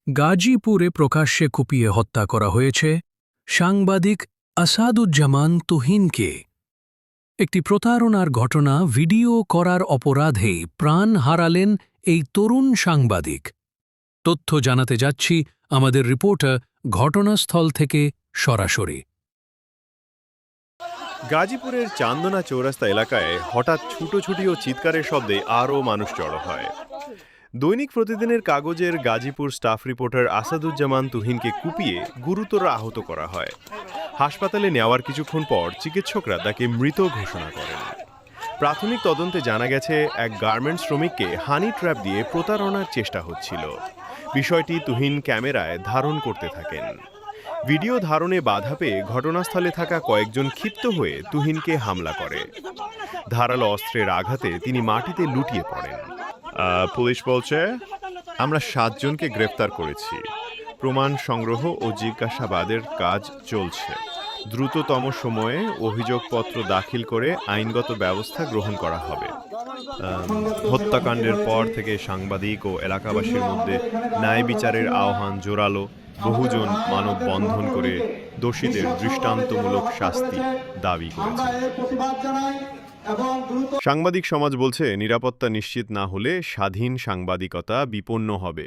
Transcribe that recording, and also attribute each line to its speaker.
Speaker 1: গাজীপুরে প্রকাশ্যে কুপিয়ে হত্যা করা হয়েছে সাংবাদিক আসাদুজ্জামান তুহিনকে। একটি প্রতারণার ঘটনা ভিডিও করার অপরাধে প্রাণ হারালেন এই তরুণ সাংবাদিক। তথ্য জানাতে যাচ্ছি আমাদের রিপোর্টার ঘটনাস্থল থেকে সরাসরি।
Speaker 2: গাজীপুরের চান্দনা চৌরাস্তা এলাকায় হঠাৎ ছুটোছুটি ও চিৎকারের শব্দে আরও মানুষ জড়ো হয়। দৈনিক প্রতিদিনের কাগজের গাজীপুর স্টাফ রিপোর্টার আসাদুজ্জামান তুহিনকে কুপিয়ে গুরুতর আহত করা হয়। হাসপাতালে নেওয়ার কিছুক্ষণ পর চিকিৎসকরা তাকে মৃত ঘোষণা করেন। প্রাথমিক তদন্তে জানা গেছে এক গার্মেন্টস শ্রমিককে হানি ট্র্যাপ দিয়ে প্রতারণার চেষ্টা হচ্ছিল। বিষয়টি তুহিন ক্যামেরায় ধারণ করতে থাকেন। ভিডিও ধারণে বাধা পেয়ে ঘটনাস্থলে থাকা কয়েকজন ক্ষিপ্ত হয়ে তুহিনকে হামলা করে। ধারালো অস্ত্রের আঘাতে তিনি মাটিতে লুটিয়ে পড়েন। পুলিশ বলছে, আমরা 7 জনকে গ্রেফতার করেছি। প্রমাণ সংগ্রহ ও জিজ্ঞাসাবাদের কাজ চলছে। দ্রুততম সময়ে অভিযোগপত্র দাখিল করে আইনগত ব্যবস্থা গ্রহণ করা হবে। হত্যাকাণ্ডের পর থেকে সাংবাদিক ও এলাকাবাসীর মধ্যে ন্যায় বিচারের আহ্বান জোরালো। বহুজন মানববন্ধন করে দোষীদের দৃষ্টান্তমূলক শাস্তি দাবি করেছে। সাংবাদিক সমাজ বলছে, নিরাপত্তা নিশ্চিত না হলে স্বাধীন সাংবাদিকতা বিপন্ন হবে।